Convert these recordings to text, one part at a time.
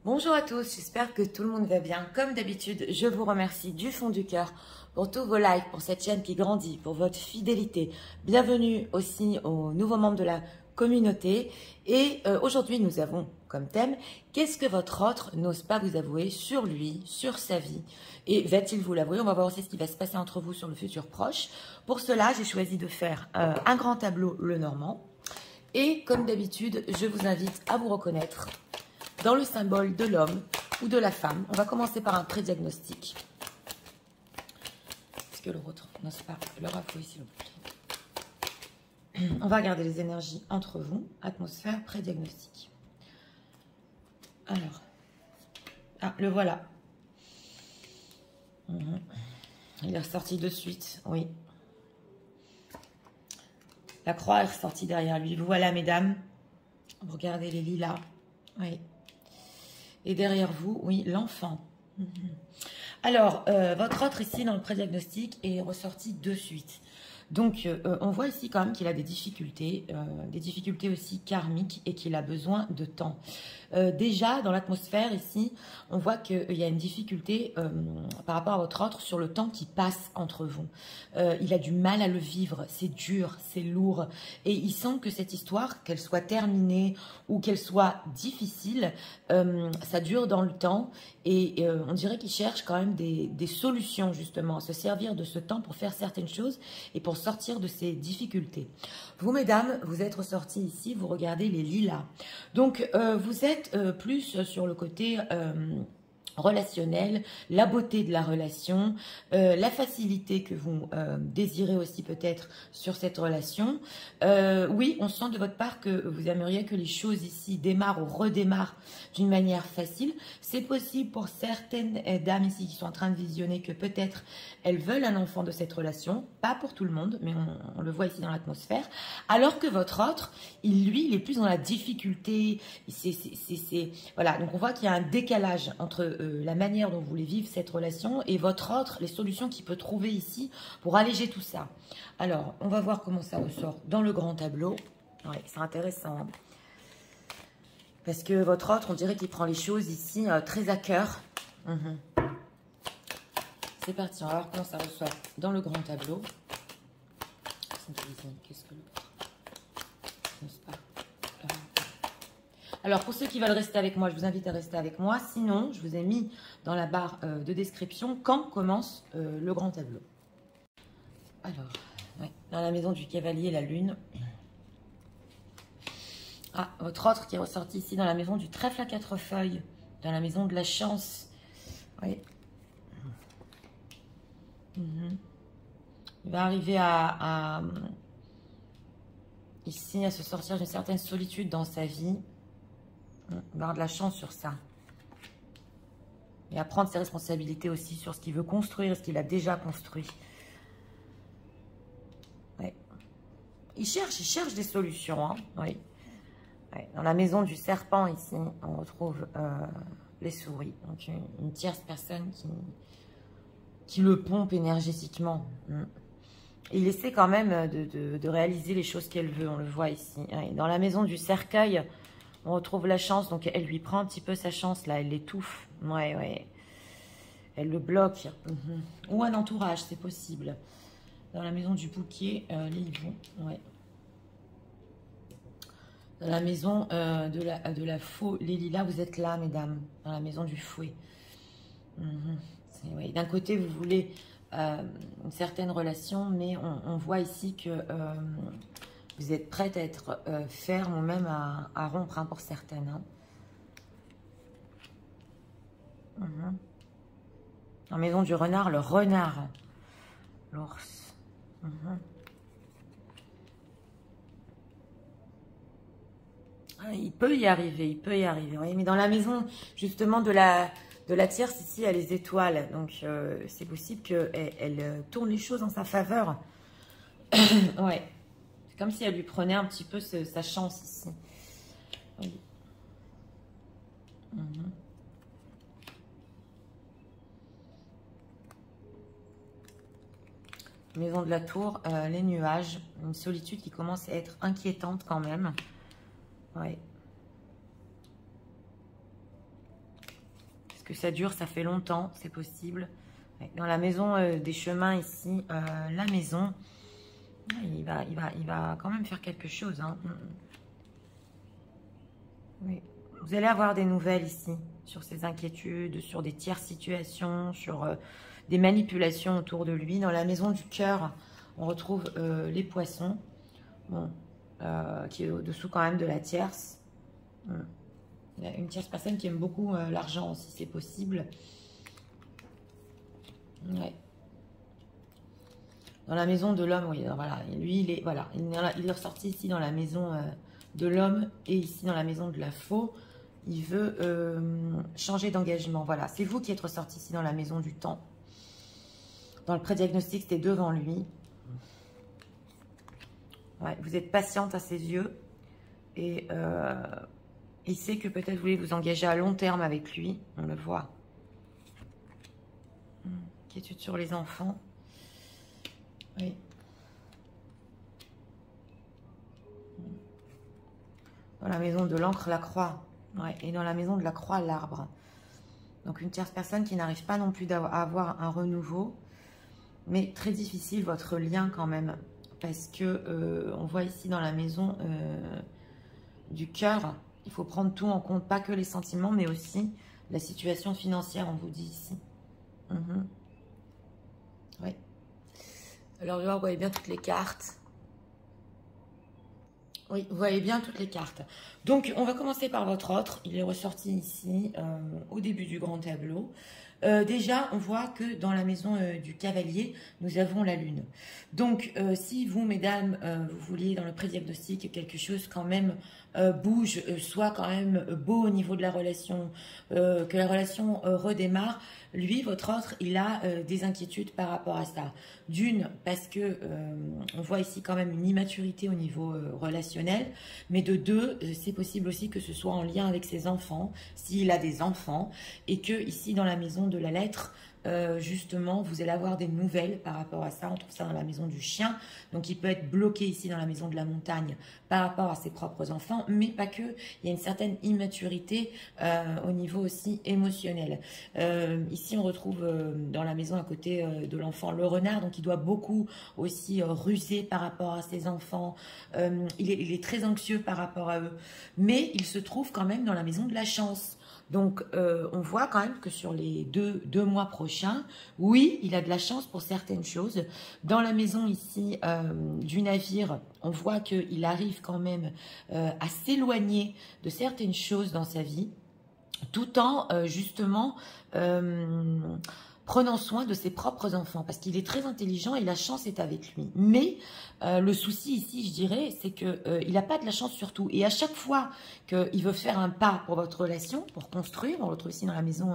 Bonjour à tous, j'espère que tout le monde va bien. Comme d'habitude, je vous remercie du fond du cœur pour tous vos likes, pour cette chaîne qui grandit, pour votre fidélité. Bienvenue aussi aux nouveaux membres de la communauté. Et aujourd'hui, nous avons comme thème « Qu'est-ce que votre autre n'ose pas vous avouer sur lui, sur sa vie ?» Et va-t-il vous l'avouer? On va voir aussi ce qui va se passer entre vous sur le futur proche. Pour cela, j'ai choisi de faire un grand tableau le Normand. Et comme d'habitude, je vous invite à vous reconnaître dans le symbole de l'homme ou de la femme. On va commencer par un pré-diagnostic. Est-ce que l'autre n'ose pas leur avouer, s'il vous plaît? On va regarder les énergies entre vous. Atmosphère, pré-diagnostic. Alors. Ah, le voilà. Il est ressorti de suite, oui. La croix est ressortie derrière lui. Vous voilà, mesdames. Vous regardez les lilas. Oui. Et derrière vous, oui, l'enfant. Alors, votre autre ici dans le pré-diagnostic est ressorti de suite. Donc, on voit ici quand même qu'il a des difficultés aussi karmiques et qu'il a besoin de temps. Déjà, dans l'atmosphère ici, on voit qu'il y a une difficulté par rapport à votre autre sur le temps qui passe entre vous. Il a du mal à le vivre, c'est dur, c'est lourd. Et il sent que cette histoire, qu'elle soit terminée ou qu'elle soit difficile, ça dure dans le temps. Et on dirait qu'il cherche quand même des solutions justement, à se servir de ce temps pour faire certaines choses et pour sortir de ces difficultés. Vous, mesdames, vous êtes ressorties ici, vous regardez les lilas. Donc, vous êtes plus sur le côté relationnel, la beauté de la relation, la facilité que vous désirez aussi peut-être sur cette relation. Oui, on sent de votre part que vous aimeriez que les choses ici démarrent ou redémarrent d'une manière facile. C'est possible pour certaines dames ici qui sont en train de visionner que peut-être elles veulent un enfant de cette relation, pas pour tout le monde, mais on le voit ici dans l'atmosphère. Alors que votre autre, lui, il est plus dans la difficulté. Voilà, donc on voit qu'il y a un décalage entre la manière dont vous voulez vivre cette relation et votre autre, les solutions qu'il peut trouver ici pour alléger tout ça. Alors, on va voir comment ça ressort dans le grand tableau. Ouais, c'est intéressant. Hein. Parce que votre autre, on dirait qu'il prend les choses ici très à cœur. C'est parti, on va voir comment ça ressort dans le grand tableau. Qu'est-ce que l'autre n'ose pas. Alors, pour ceux qui veulent rester avec moi, je vous invite à rester avec moi. Sinon, je vous ai mis dans la barre de description quand commence le grand tableau. Alors, ouais, dans la maison du cavalier, la lune. Ah, votre autre qui est ressorti ici dans la maison du trèfle à 4 feuilles. Dans la maison de la chance. Oui. Il va arriver ici à se sortir d'une certaine solitude dans sa vie. Il va avoir de la chance sur ça. Et à prendre ses responsabilités aussi sur ce qu'il veut construire, ce qu'il a déjà construit. Ouais. Il cherche des solutions. Hein. Oui. Ouais. Dans la maison du serpent, ici, on retrouve les souris. Donc, une tierce personne qui le pompe énergétiquement. Il essaie quand même de réaliser les choses qu'elle veut. On le voit ici. Ouais. Dans la maison du cercueil, on retrouve la chance, donc elle lui prend un petit peu sa chance, là, elle l'étouffe. Ouais, ouais. Elle le bloque. Ou un entourage, c'est possible. Dans la maison du bouquet, les hiboux, ouais. Dans la maison de la faux, les lilas, vous êtes là, mesdames. Dans la maison du fouet. Ouais. D'un côté, vous voulez une certaine relation, mais on voit ici que... vous êtes prête à être ferme ou même à rompre hein, pour certaines. Hein. En maison du renard, le renard. L'ours. Ah, il peut y arriver, Oui, mais dans la maison, justement, de la tierce, ici, il y a les étoiles. Donc, c'est possible qu'elle tourne les choses en sa faveur. Ouais. C'est comme si elle lui prenait un petit peu sa chance ici. Oui. Maison de la tour, les nuages. Une solitude qui commence à être inquiétante quand même. Ouais. Parce que ça dure, ça fait longtemps, c'est possible. Ouais, dans la maison des chemins ici, la maison, il va quand même faire quelque chose. Hein. Oui. Vous allez avoir des nouvelles ici sur ses inquiétudes, sur des tierces situations, sur des manipulations autour de lui. Dans la maison du cœur, on retrouve les poissons, bon, qui est au-dessous quand même de la tierce. Il y a une tierce personne qui aime beaucoup l'argent, si c'est possible. Ouais. Dans la maison de l'homme, oui, voilà, lui, il est ressorti ici dans la maison de l'homme et ici dans la maison de la faux. Il veut changer d'engagement. Voilà, c'est vous qui êtes ressorti ici dans la maison du temps. Dans le pré-diagnostic, c'était devant lui. Ouais, vous êtes patiente à ses yeux. Et il sait que peut-être vous voulez vous engager à long terme avec lui. On le voit. Inquiétude sur les enfants. Oui. Dans la maison de l'encre, la croix. Ouais, et dans la maison de la croix, l'arbre. Donc une tierce personne qui n'arrive pas non plus à avoir un renouveau. Mais très difficile votre lien quand même. Parce que on voit ici dans la maison du cœur, il faut prendre tout en compte. Pas que les sentiments, mais aussi la situation financière, on vous dit ici. Oui. Alors là, vous voyez bien toutes les cartes. Oui, vous voyez bien toutes les cartes. Donc, on va commencer par votre autre. Il est ressorti ici, au début du grand tableau. Déjà, on voit que dans la maison du cavalier, nous avons la lune. Donc, si vous, mesdames, vous vouliez dans le pré-diagnostic que quelque chose quand même bouge, soit quand même beau au niveau de la relation, que la relation redémarre, lui, votre autre, il a des inquiétudes par rapport à ça. D'une, parce que on voit ici quand même une immaturité au niveau relationnel, mais de deux, c'est possible aussi que ce soit en lien avec ses enfants, s'il a des enfants, et que ici dans la maison de la lettre, justement, vous allez avoir des nouvelles par rapport à ça. On trouve ça dans la maison du chien. Donc, il peut être bloqué ici dans la maison de la montagne par rapport à ses propres enfants, mais pas que. Il y a une certaine immaturité au niveau aussi émotionnel. Ici, on retrouve dans la maison à côté de l'enfant le renard. Donc, il doit beaucoup aussi ruser par rapport à ses enfants. Il est très anxieux par rapport à eux. Mais il se trouve quand même dans la maison de la chance. Donc, on voit quand même que sur les deux mois prochains, oui, il a de la chance pour certaines choses. Dans la maison ici du navire, on voit qu'il arrive quand même à s'éloigner de certaines choses dans sa vie, tout en justement prenant soin de ses propres enfants, parce qu'il est très intelligent et la chance est avec lui. Mais le souci ici, je dirais, c'est qu'il n'a pas de la chance sur tout. Et à chaque fois qu'il veut faire un pas pour votre relation, pour construire, on le retrouve ici dans la maison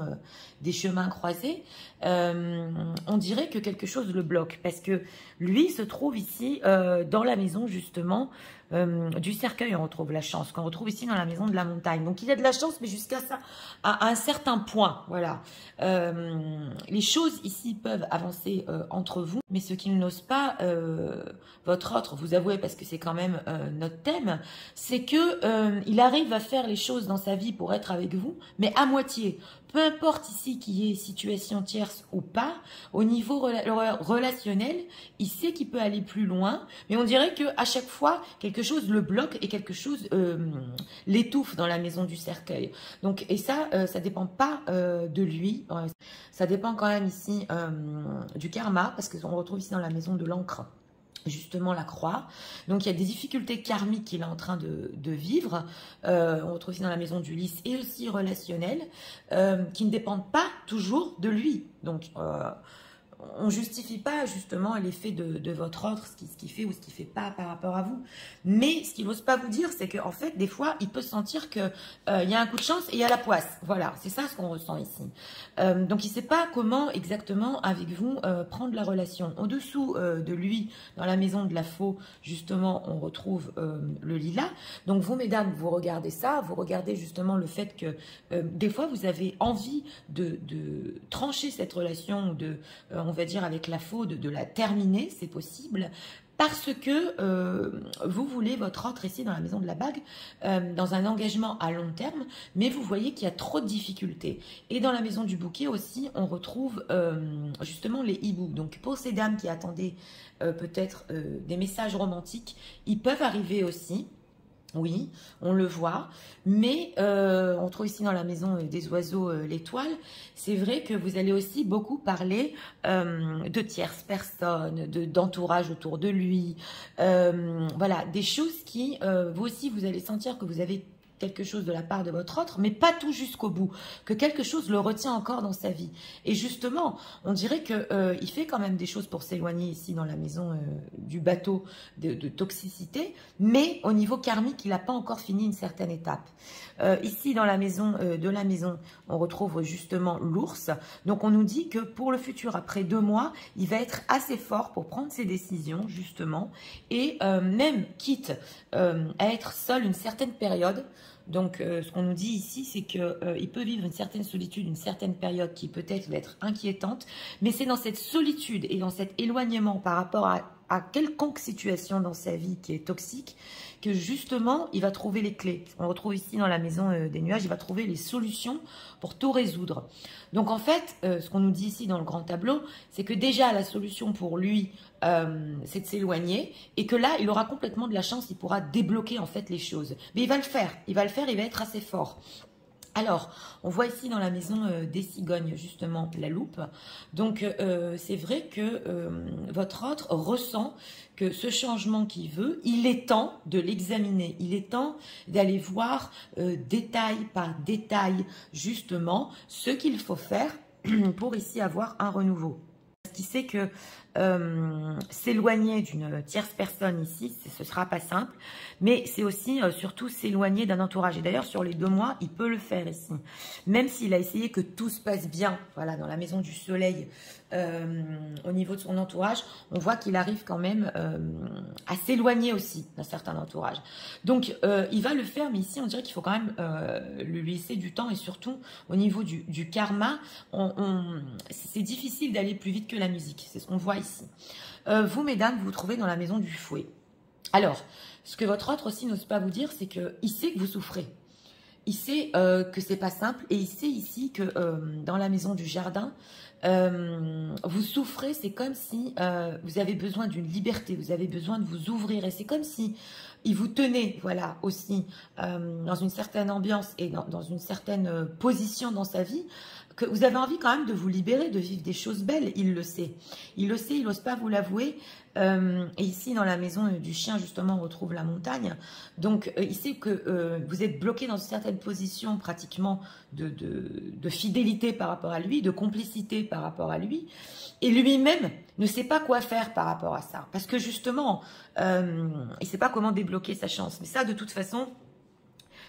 des chemins croisés, on dirait que quelque chose le bloque. Parce que lui se trouve ici dans la maison justement du cercueil, on retrouve la chance, qu'on retrouve ici dans la maison de la montagne. Donc il a de la chance, mais jusqu'à ça, à un certain point, voilà. Les choses ici peuvent avancer entre vous, mais ce qu'il n'ose pas, votre autre, vous avouez, parce que c'est quand même notre thème, c'est que il arrive à faire les choses dans sa vie pour être avec vous, mais à moitié. Peu importe ici qu'il y ait situation tierce ou pas, au niveau relationnel, il sait qu'il peut aller plus loin, mais on dirait qu'à chaque fois, quelque chose le bloque et quelque chose l'étouffe dans la maison du cercueil. Donc, et ça, ça dépend pas de lui, ça dépend quand même ici du karma, parce qu'on retrouve ici dans la maison de l'encre justement la croix. Donc il y a des difficultés karmiques qu'il est en train de vivre. On retrouve ici dans la maison du lys et aussi relationnelles qui ne dépendent pas toujours de lui. Donc on ne justifie pas justement l'effet de votre autre, ce qu'il fait ou ce qu'il ne fait pas par rapport à vous. Mais ce qu'il n'ose pas vous dire, c'est qu'en fait, des fois, il peut sentir qu'il y a un coup de chance et il y a la poisse. Voilà, c'est ça ce qu'on ressent ici. Donc, il ne sait pas comment exactement, avec vous, prendre la relation. Au-dessous de lui, dans la maison de la faux, justement, on retrouve le lilas. Donc, vous, mesdames, vous regardez ça, vous regardez justement le fait que des fois, vous avez envie de trancher cette relation, on va dire avec la faux, de la terminer, c'est possible, parce que vous voulez votre autre ici dans la maison de la bague, dans un engagement à long terme, mais vous voyez qu'il y a trop de difficultés. Et dans la maison du bouquet aussi, on retrouve justement les hiboux. Donc pour ces dames qui attendaient peut-être des messages romantiques, ils peuvent arriver aussi. Oui, on le voit, mais on trouve ici dans la maison des oiseaux l'étoile. C'est vrai que vous allez aussi beaucoup parler de tierces personnes, d'entourage autour de lui. Voilà, des choses qui, vous aussi, vous allez sentir que vous avez quelque chose de la part de votre autre, mais pas tout jusqu'au bout, que quelque chose le retient encore dans sa vie. Et justement, on dirait qu'il fait quand même des choses pour s'éloigner ici dans la maison du bateau de toxicité, mais au niveau karmique, il n'a pas encore fini une certaine étape. Ici, dans la maison de la maison, on retrouve justement l'ours. Donc, on nous dit que pour le futur, après 2 mois, il va être assez fort pour prendre ses décisions, justement, et même quitte à être seul une certaine période. Donc, ce qu'on nous dit ici, c'est qu'il peut vivre une certaine solitude, une certaine période qui peut-être va être inquiétante, mais c'est dans cette solitude et dans cet éloignement par rapport à quelconque situation dans sa vie qui est toxique, que justement, il va trouver les clés. On retrouve ici dans la maison des nuages, il va trouver les solutions pour tout résoudre. Donc en fait, ce qu'on nous dit ici dans le grand tableau, c'est que déjà la solution pour lui, c'est de s'éloigner et que là, il aura complètement de la chance, il pourra débloquer en fait les choses. Mais il va le faire, il va être assez fort. Alors, on voit ici dans la maison des cigognes, justement, la loupe. Donc, c'est vrai que votre autre ressent que ce changement qu'il veut, il est temps de l'examiner. Il est temps d'aller voir détail par détail, justement, ce qu'il faut faire pour ici avoir un renouveau. Ce qui sait que s'éloigner d'une tierce personne ici, ce ne sera pas simple, mais c'est aussi surtout s'éloigner d'un entourage. Et d'ailleurs, sur les 2 mois, il peut le faire ici. Même s'il a essayé que tout se passe bien, voilà, dans la maison du soleil, au niveau de son entourage, on voit qu'il arrive quand même à s'éloigner aussi d'un certain entourage. Donc, il va le faire, mais ici, on dirait qu'il faut quand même lui laisser du temps et surtout, au niveau du karma, c'est difficile d'aller plus vite que la musique. C'est ce qu'on voit ici. Vous, mesdames, vous vous trouvez dans la maison du fouet. Alors, ce que votre autre aussi n'ose pas vous dire, c'est qu'il sait que vous souffrez. Il sait que c'est pas simple et il sait ici que dans la maison du jardin, vous souffrez, c'est comme si vous avez besoin d'une liberté, vous avez besoin de vous ouvrir et c'est comme si il vous tenait, voilà, aussi dans une certaine ambiance et dans une certaine position dans sa vie, que vous avez envie quand même de vous libérer, de vivre des choses belles, il le sait. Il le sait, il n'ose pas vous l'avouer. Et ici, dans la maison du chien, justement, on retrouve la montagne. Donc, il sait que vous êtes bloqué dans une certaine position pratiquement de fidélité par rapport à lui, de complicité par rapport à lui. Et lui-même ne sait pas quoi faire par rapport à ça. Parce que justement, il ne sait pas comment débloquer sa chance. Mais ça, de toute façon,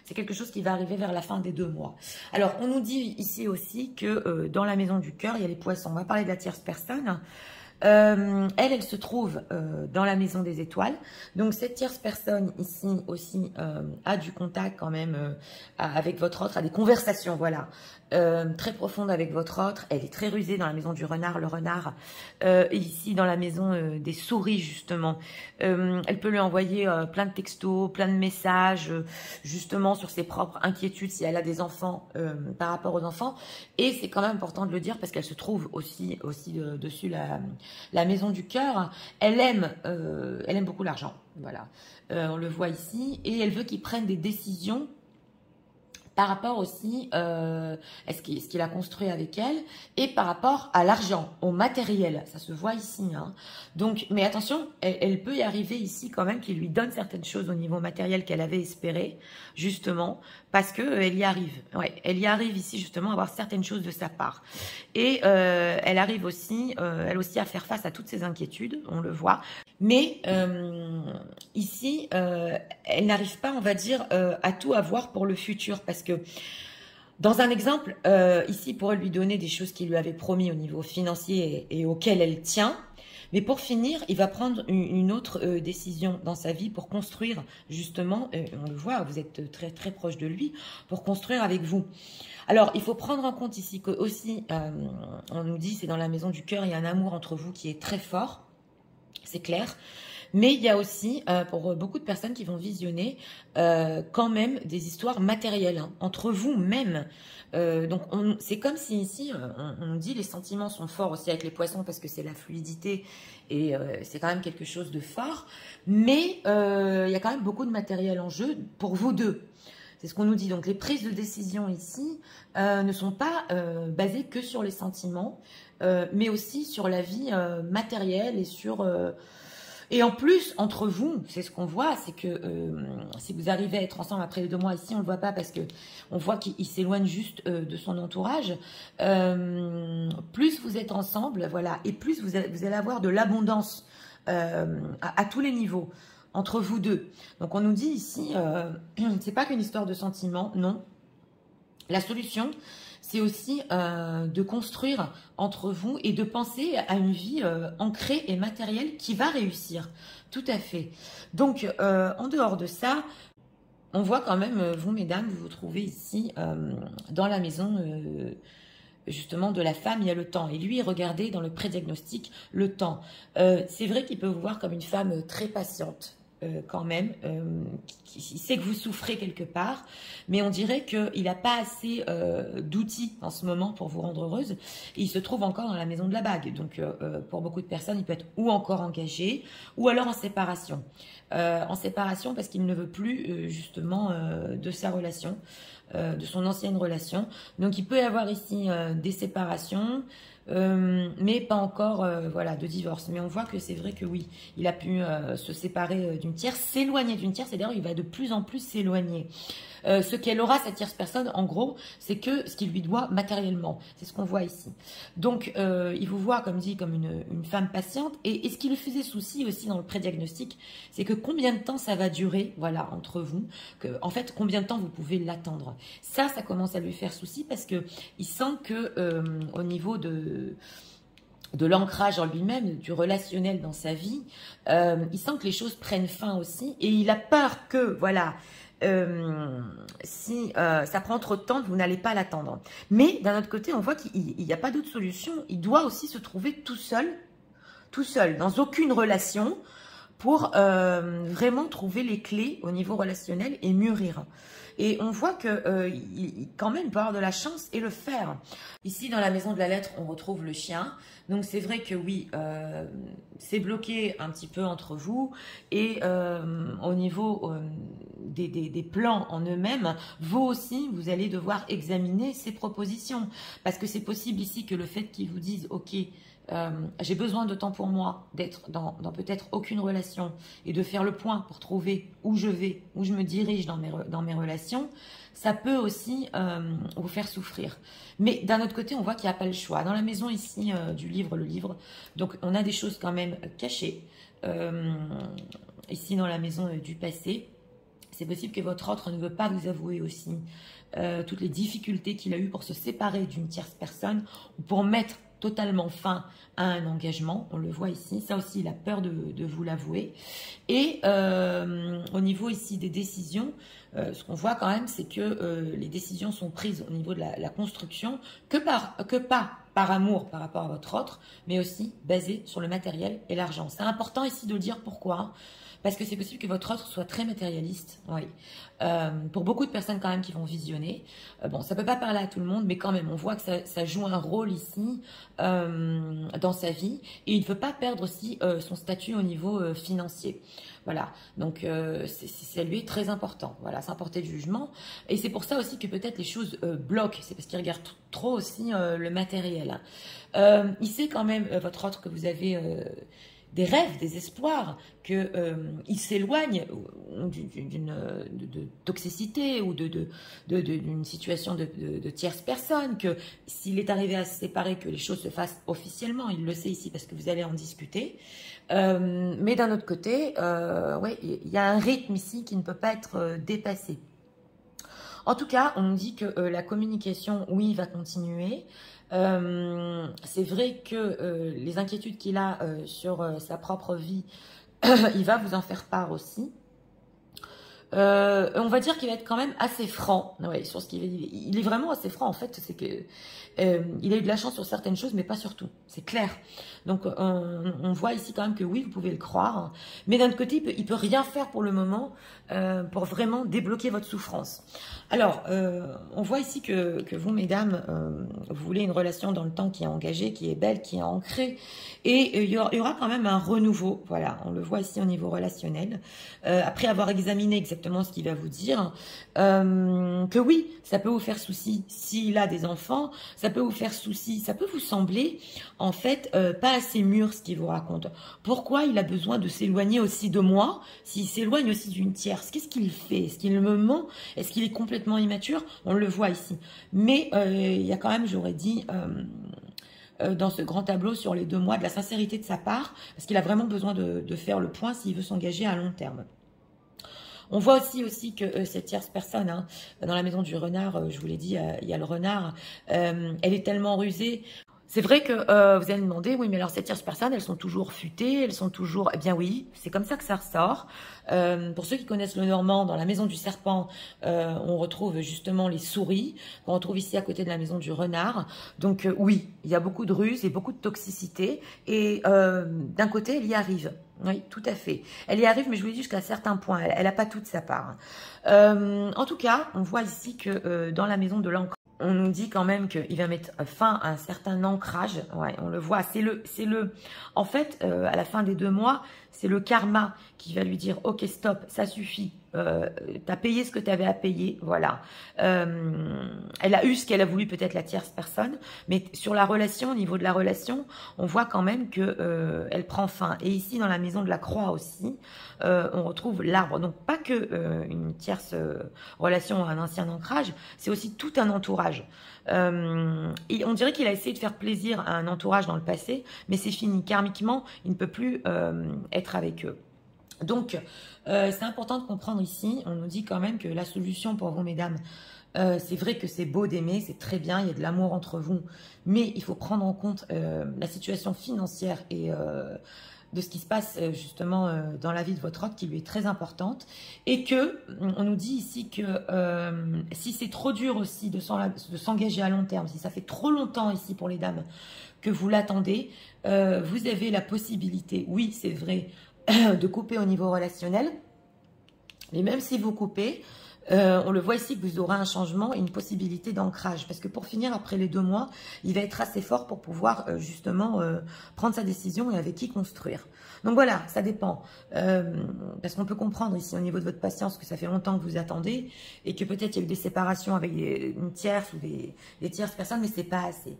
c'est quelque chose qui va arriver vers la fin des 2 mois. Alors, on nous dit ici aussi que dans la maison du cœur, il y a les poissons. On va parler de la tierce personne. Elle se trouve dans la maison des étoiles. Donc, cette tierce personne ici aussi a du contact quand même avec votre autre, a des conversations, voilà, très profondes avec votre autre. Elle est très rusée dans la maison du renard, le renard. Et ici, dans la maison des souris, justement. Elle peut lui envoyer plein de textos, plein de messages, justement, sur ses propres inquiétudes, si elle a des enfants, par rapport aux enfants. Et c'est quand même important de le dire parce qu'elle se trouve aussi dessus la maison du cœur. Elle aime beaucoup l'argent, voilà. On le voit ici. Et elle veut qu'il prenne des décisions par rapport aussi à ce qu'il a construit avec elle et par rapport à l'argent, au matériel. Ça se voit ici. Hein. Donc, mais attention, elle peut y arriver ici quand même qu'il lui donne certaines choses au niveau matériel qu'elle avait espéré, justement, parce qu'elle y arrive. Ouais, elle y arrive ici justement à avoir certaines choses de sa part. Et elle arrive aussi, elle aussi à faire face à toutes ses inquiétudes, on le voit. Mais ici, elle n'arrive pas, on va dire, à tout avoir pour le futur. Parce que, dans un exemple, ici, il pourrait lui donner des choses qu'il lui avait promis au niveau financier et auxquelles elle tient. Mais pour finir, il va prendre une autre décision dans sa vie pour construire, justement, on le voit, vous êtes très, très proche de lui, pour construire avec vous. Alors, il faut prendre en compte ici que aussi, on nous dit, c'est dans la maison du cœur, il y a un amour entre vous qui est très fort. C'est clair, Mais il y a aussi, pour beaucoup de personnes qui vont visionner, quand même des histoires matérielles, hein, entre vous-même. Donc, c'est comme si ici, on dit les sentiments sont forts aussi avec les poissons parce que c'est la fluidité et c'est quand même quelque chose de fort. Mais il y a quand même beaucoup de matériel en jeu pour vous deux. C'est ce qu'on nous dit. Donc, les prises de décision ici ne sont pas basées que sur les sentiments, mais aussi sur la vie matérielle et sur... et en plus, entre vous, c'est ce qu'on voit, c'est que si vous arrivez à être ensemble après les 2 mois, ici on ne le voit pas parce que on voit qu'il s'éloigne juste de son entourage, plus vous êtes ensemble, voilà, et plus vous allez avoir de l'abondance à tous les niveaux, entre vous deux. Donc on nous dit ici, c'est pas qu'une histoire de sentiments, non. La solution, c'est aussi de construire entre vous et de penser à une vie ancrée et matérielle qui va réussir. Tout à fait. Donc, en dehors de ça, on voit quand même, vous mesdames, vous vous trouvez ici dans la maison justement de la femme, il y a le temps. Et lui, regardez dans le pré-diagnostic le temps. C'est vrai qu'il peut vous voir comme une femme très patiente. Quand même, il sait que vous souffrez quelque part, mais on dirait qu'il n'a pas assez d'outils en ce moment pour vous rendre heureuse. Et il se trouve encore dans la maison de la bague. Donc, pour beaucoup de personnes, il peut être ou encore engagé, ou alors en séparation. En séparation parce qu'il ne veut plus justement de sa relation, de son ancienne relation. Donc, il peut y avoir ici des séparations, mais pas encore voilà, de divorce. Mais on voit que c'est vrai que oui, il a pu se séparer d'une tierce, s'éloigner d'une tierce, et d'ailleurs il va de plus en plus s'éloigner. Ce qu'elle aura, cette tierce personne, en gros, c'est que ce qu'il lui doit matériellement. C'est ce qu'on voit ici. Donc, il vous voit, comme dit, comme une femme patiente. Et ce qui lui faisait souci aussi dans le pré-diagnostic, c'est que combien de temps ça va durer, voilà, entre vous. En fait, combien de temps vous pouvez l'attendre. Ça commence à lui faire souci parce que il sent que au niveau de l'ancrage en lui-même, du relationnel dans sa vie, il sent que les choses prennent fin aussi. Et il a peur que, voilà... si ça prend trop de temps, vous n'allez pas l'attendre. Mais d'un autre côté, on voit qu'il n'y a pas d'autre solution. Il doit aussi se trouver tout seul, dans aucune relation, pour vraiment trouver les clés au niveau relationnel et mûrir. Et on voit que quand même, il peut avoir de la chance et le faire. Ici, dans la maison de la lettre, on retrouve le chien. Donc, c'est vrai que oui, c'est bloqué un petit peu entre vous. Et au niveau des plans en eux-mêmes, vous aussi, vous allez devoir examiner ces propositions. Parce que c'est possible ici que le fait qu'ils vous disent « Ok, j'ai besoin de temps pour moi, d'être dans peut-être aucune relation et de faire le point pour trouver où je vais, où je me dirige dans mes relations, ça peut aussi vous faire souffrir. Mais d'un autre côté, on voit qu'il n'y a pas le choix. Dans la maison ici du livre, le livre, donc on a des choses quand même cachées. Ici dans la maison du passé, c'est possible que votre autre ne veut pas vous avouer aussi toutes les difficultés qu'il a eues pour se séparer d'une tierce personne ou pour mettre totalement fin à un engagement, on le voit ici, ça aussi il a peur de vous l'avouer. Et au niveau ici des décisions, ce qu'on voit quand même c'est que les décisions sont prises au niveau de la construction que pas par amour par rapport à votre autre, mais aussi basées sur le matériel et l'argent. C'est important ici de dire pourquoi. Parce que c'est possible que votre autre soit très matérialiste, oui. Pour beaucoup de personnes quand même qui vont visionner. Bon, ça peut pas parler à tout le monde, mais quand même, on voit que ça joue un rôle ici dans sa vie. Et il ne veut pas perdre aussi son statut au niveau financier. Voilà, donc ça lui est très important. Voilà, sans porter de jugement. Et c'est pour ça aussi que peut-être les choses bloquent. C'est parce qu'il regarde trop aussi le matériel. Il sait quand même, votre autre, que vous avez... des rêves, des espoirs, qu'il s'éloigne d'une toxicité ou d'une situation de tierce personne, que s'il est arrivé à se séparer, que les choses se fassent officiellement, il le sait ici parce que vous allez en discuter. Mais d'un autre côté, ouais, il y a un rythme ici qui ne peut pas être dépassé. En tout cas, on nous dit que la communication, oui, va continuer. C'est vrai que les inquiétudes qu'il a sur sa propre vie, il va vous en faire part aussi. On va dire qu'il va être quand même assez franc, ouais, sur ce qu'il est. Il est vraiment assez franc en fait. C'est que il a eu de la chance sur certaines choses, mais pas sur tout. C'est clair. Donc on voit ici quand même que oui, vous pouvez le croire, mais d'un autre côté, il peut rien faire pour le moment pour vraiment débloquer votre souffrance. Alors, on voit ici que vous, mesdames, vous voulez une relation dans le temps qui est engagée, qui est belle, qui est ancrée, et il y aura quand même un renouveau. Voilà, on le voit ici au niveau relationnel. Après avoir examiné exactement ce qu'il va vous dire, que oui, ça peut vous faire souci s'il a des enfants, ça peut vous faire souci, ça peut vous sembler en fait pas assez mûr ce qu'il vous raconte. Pourquoi il a besoin de s'éloigner aussi de moi, s'il s'éloigne aussi d'une tierce? Qu'est-ce qu'il fait? Est-ce qu'il me ment? Est-ce qu'il est complètement immature? On le voit ici. Mais il y a quand même, j'aurais dit... dans ce grand tableau sur les 2 mois, de la sincérité de sa part, parce qu'il a vraiment besoin de faire le point s'il veut s'engager à long terme. On voit aussi que cette tierce personne, hein, dans la maison du renard, je vous l'ai dit, il y a le renard, elle est tellement rusée. C'est vrai que vous allez me demander, oui, mais alors ces tierces personnes, elles sont toujours futées, elles sont toujours... Eh bien oui, c'est comme ça que ça ressort. Pour ceux qui connaissent le normand, dans la maison du serpent, on retrouve justement les souris, qu'on retrouve ici à côté de la maison du renard. Donc oui, il y a beaucoup de ruse et beaucoup de toxicité. Et d'un côté, elle y arrive. Oui, tout à fait. Elle y arrive, mais je vous l'ai dit jusqu'à un certain point. Elle n'a pas toute sa part. En tout cas, on voit ici que dans la maison de l'encre, on nous dit quand même qu'il va mettre fin à un certain ancrage. Ouais, on le voit. En fait, à la fin des 2 mois, c'est le karma qui va lui dire, ok, stop, ça suffit. T'as payé ce que tu avais à payer, voilà. Elle a eu ce qu'elle a voulu, peut-être la tierce personne, mais sur la relation, au niveau de la relation, on voit quand même que elle prend fin. Et ici, dans la maison de la croix aussi, on retrouve l'arbre. Donc pas que une tierce relation, un ancien ancrage, c'est aussi tout un entourage. Et on dirait qu'il a essayé de faire plaisir à un entourage dans le passé, mais c'est fini. Karmiquement, il ne peut plus être avec eux. Donc, c'est important de comprendre ici, on nous dit quand même que la solution pour vous, mesdames, c'est vrai que c'est beau d'aimer, c'est très bien, il y a de l'amour entre vous, mais il faut prendre en compte la situation financière et de ce qui se passe justement dans la vie de votre hôte qui lui est très importante, et que on nous dit ici que si c'est trop dur aussi de s'engager à long terme, si ça fait trop longtemps ici pour les dames que vous l'attendez, vous avez la possibilité, oui c'est vrai, de couper au niveau relationnel, mais même si vous coupez, on le voit ici que vous aurez un changement et une possibilité d'ancrage, parce que pour finir, après les 2 mois, il va être assez fort pour pouvoir justement prendre sa décision et avec qui construire. Donc voilà, ça dépend, parce qu'on peut comprendre ici au niveau de votre patience que ça fait longtemps que vous attendez et que peut-être il y a eu des séparations avec une tierce ou des tierces personnes, mais c'est pas assez.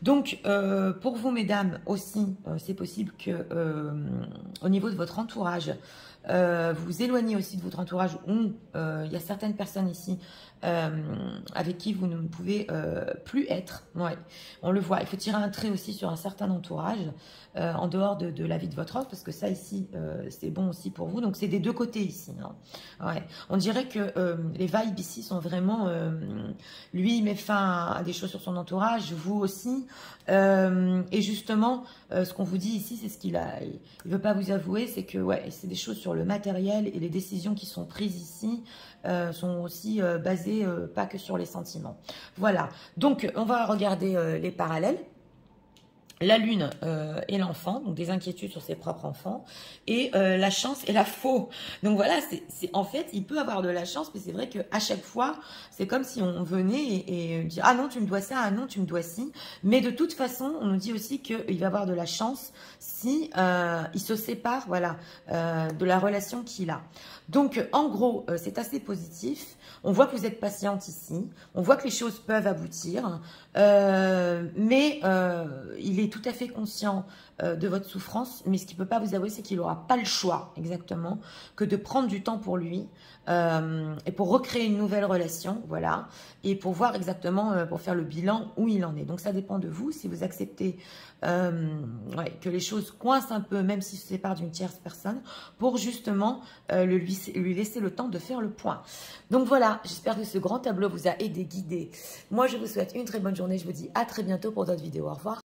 Donc pour vous, mesdames, aussi, c'est possible que au niveau de votre entourage, vous vous éloignez aussi de votre entourage où il y a certaines personnes ici avec qui vous ne pouvez plus être. Ouais, on le voit. Il faut tirer un trait aussi sur un certain entourage en dehors de la vie de votre offre, parce que ça ici, c'est bon aussi pour vous. Donc, c'est des 2 côtés ici. Hein. Ouais. On dirait que les vibes ici sont vraiment... lui, il met fin à des choses sur son entourage, vous aussi. Et justement, ce qu'on vous dit ici, c'est ce qu'il a... Il ne veut pas vous avouer, c'est que ouais, c'est des choses sur le matériel et les décisions qui sont prises ici sont aussi basées pas que sur les sentiments. Voilà, donc on va regarder les parallèles. La lune et l'enfant, donc des inquiétudes sur ses propres enfants, et la chance et la faux. Donc voilà, en fait, il peut avoir de la chance, mais c'est vrai qu'à chaque fois, c'est comme si on venait et dire « Ah non, tu me dois ça, ah non, tu me dois ci ». Mais de toute façon, on nous dit aussi qu'il va avoir de la chance si il se sépare, voilà, de la relation qu'il a. Donc, en gros, c'est assez positif. On voit que vous êtes patiente ici. On voit que les choses peuvent aboutir. Mais il est tout à fait conscient de votre souffrance. Mais ce qu'il ne peut pas vous avouer, c'est qu'il n'aura pas le choix, exactement, que de prendre du temps pour lui et pour recréer une nouvelle relation, voilà, et pour voir exactement, pour faire le bilan où il en est. Donc, ça dépend de vous. Si vous acceptez ouais, que les choses coincent un peu, même s'il se sépare d'une tierce personne, pour justement lui laisser le temps de faire le point. Donc voilà, j'espère que ce grand tableau vous a aidé, guidé. Moi, je vous souhaite une très bonne journée. Je vous dis à très bientôt pour d'autres vidéos. Au revoir.